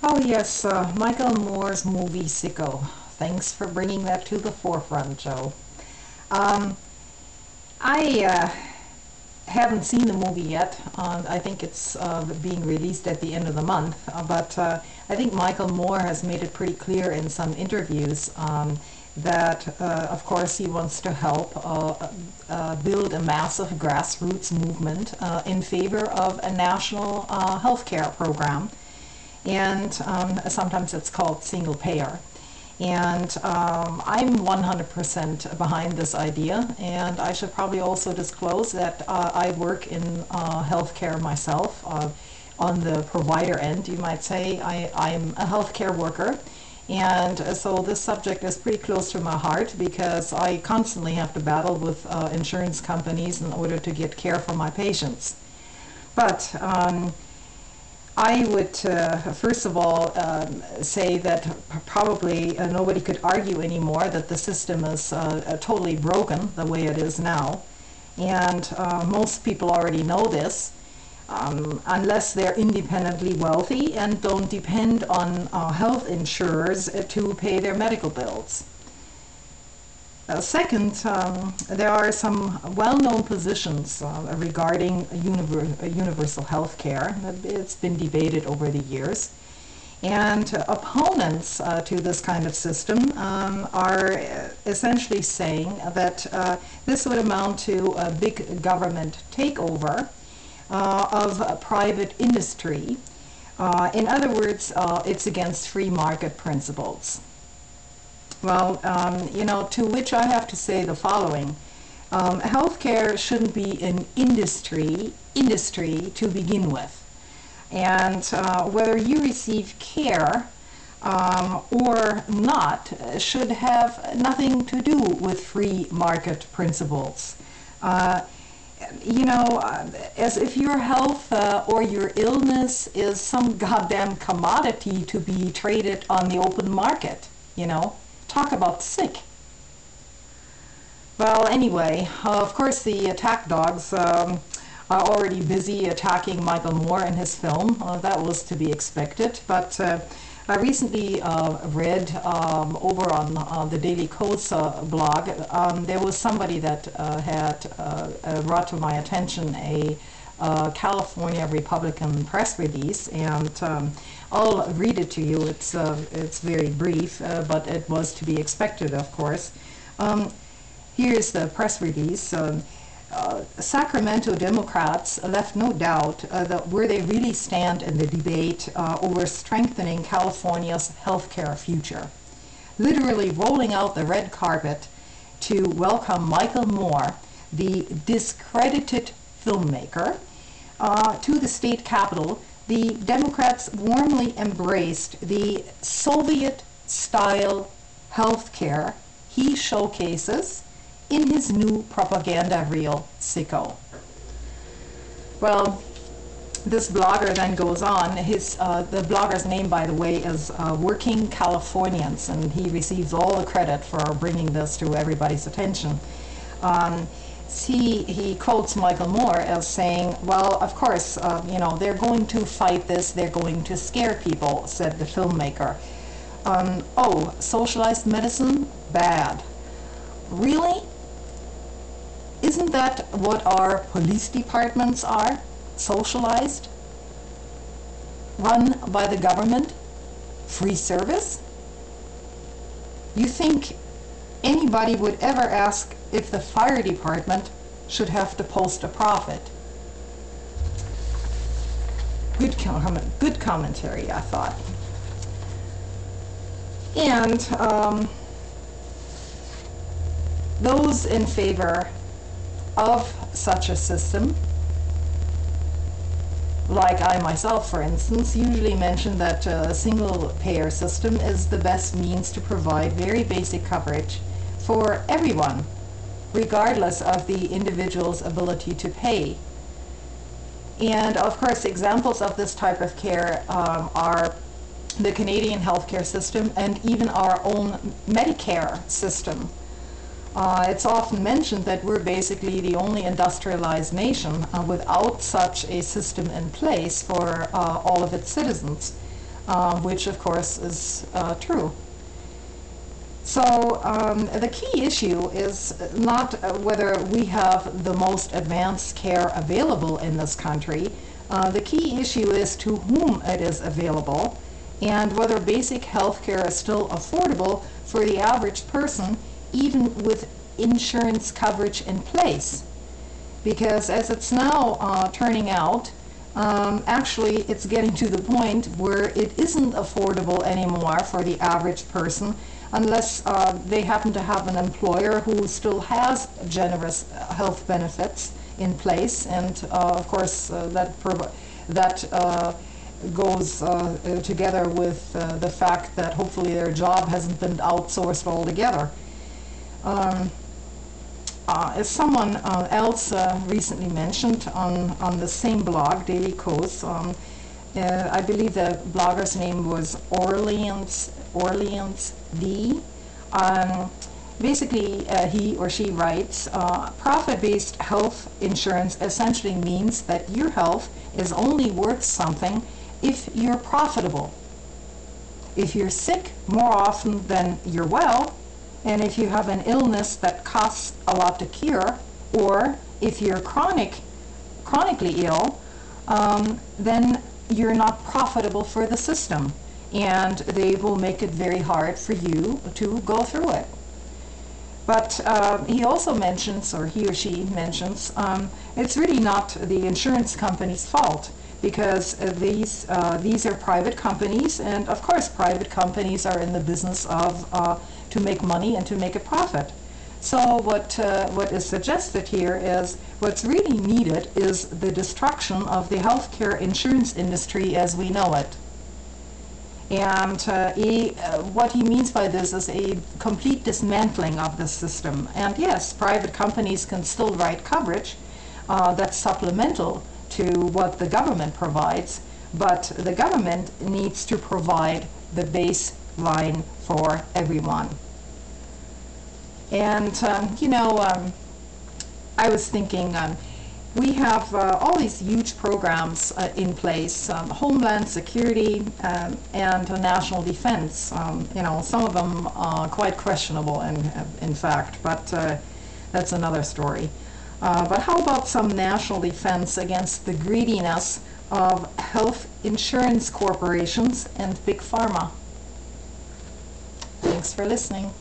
Oh yes, Michael Moore's movie Sicko. Thanks for bringing that to the forefront, Joe. Um, I haven't seen the movie yet. I think it's being released at the end of the month. But I think Michael Moore has made it pretty clear in some interviews that, of course, he wants to help build a massive grassroots movement in favor of a national healthcare program. And sometimes it's called single payer. And I'm 100% behind this idea, and I should probably also disclose that I work in healthcare myself, on the provider end, you might say. I'm a healthcare worker, and so this subject is pretty close to my heart because I constantly have to battle with insurance companies in order to get care for my patients. But I would, first of all, say that probably nobody could argue anymore that the system is totally broken the way it is now. And most people already know this, unless they're independently wealthy and don't depend on health insurers to pay their medical bills. Second, there are some well-known positions regarding universal health care. It's been debated over the years. And opponents to this kind of system are essentially saying that this would amount to a big government takeover of private industry. In other words, it's against free market principles. Well, to which I have to say the following. Healthcare shouldn't be an industry to begin with. And whether you receive care or not should have nothing to do with free market principles. As if your health or your illness is some goddamn commodity to be traded on the open market, Talk about sick. Well, anyway, of course the attack dogs are already busy attacking Michael Moore and his film. That was to be expected. But I recently read over on the Daily Coast blog, there was somebody that had brought to my attention a California Republican press release, and I'll read it to you. It's very brief, but it was to be expected, of course. Here's the press release. Sacramento Democrats left no doubt that where they really stand in the debate over strengthening California's healthcare future. Literally rolling out the red carpet to welcome Michael Moore, the discredited filmmaker, to the state capitol, the Democrats warmly embraced the Soviet-style healthcare he showcases in his new propaganda reel, Sicko. Well, this blogger then goes on. The blogger's name, by the way, is Working Californians, and he receives all the credit for bringing this to everybody's attention. He quotes Michael Moore as saying, well, of course, they're going to fight this, they're going to scare people, said the filmmaker. Oh, socialized medicine? Bad. Really? Isn't that what our police departments are? Socialized? Run by the government? Free service? You think anybody would ever ask if the fire department should have to post a profit? Good commentary, I thought. And those in favor of such a system, like I myself, for instance, usually mention that a single-payer system is the best means to provide very basic coverage for everyone, regardless of the individual's ability to pay. And of course, examples of this type of care are the Canadian healthcare system and even our own Medicare system. It's often mentioned that we're basically the only industrialized nation without such a system in place for all of its citizens. which of course is true. So the key issue is not whether we have the most advanced care available in this country. The key issue is to whom it is available and whether basic health care is still affordable for the average person, even with insurance coverage in place. Because as it's now turning out, actually it's getting to the point where it isn't affordable anymore for the average person unless they happen to have an employer who still has generous health benefits in place, and of course that goes together with the fact that hopefully their job hasn't been outsourced altogether. As someone else recently mentioned on the same blog, Daily Kos, I believe the blogger's name was Orleans D. Basically, he or she writes, profit-based health insurance essentially means that your health is only worth something if you're profitable. If you're sick more often than you're well, and if you have an illness that costs a lot to cure, or if you're chronically ill, then you're not profitable for the system, and they will make it very hard for you to go through it. But he also mentions, or he or she mentions, it's really not the insurance company's fault, because these are private companies, and of course private companies are in the business of to make money and to make a profit. So what is suggested here is what's really needed is the destruction of the healthcare insurance industry as we know it. And what he means by this is a complete dismantling of the system. And yes, private companies can still write coverage that's supplemental to what the government provides, but the government needs to provide the baseline for everyone. And I was thinking, we have all these huge programs in place, Homeland Security and National Defense. Some of them are quite questionable in fact, but that's another story. But how about some national defense against the greediness of health insurance corporations and big pharma? Thanks for listening.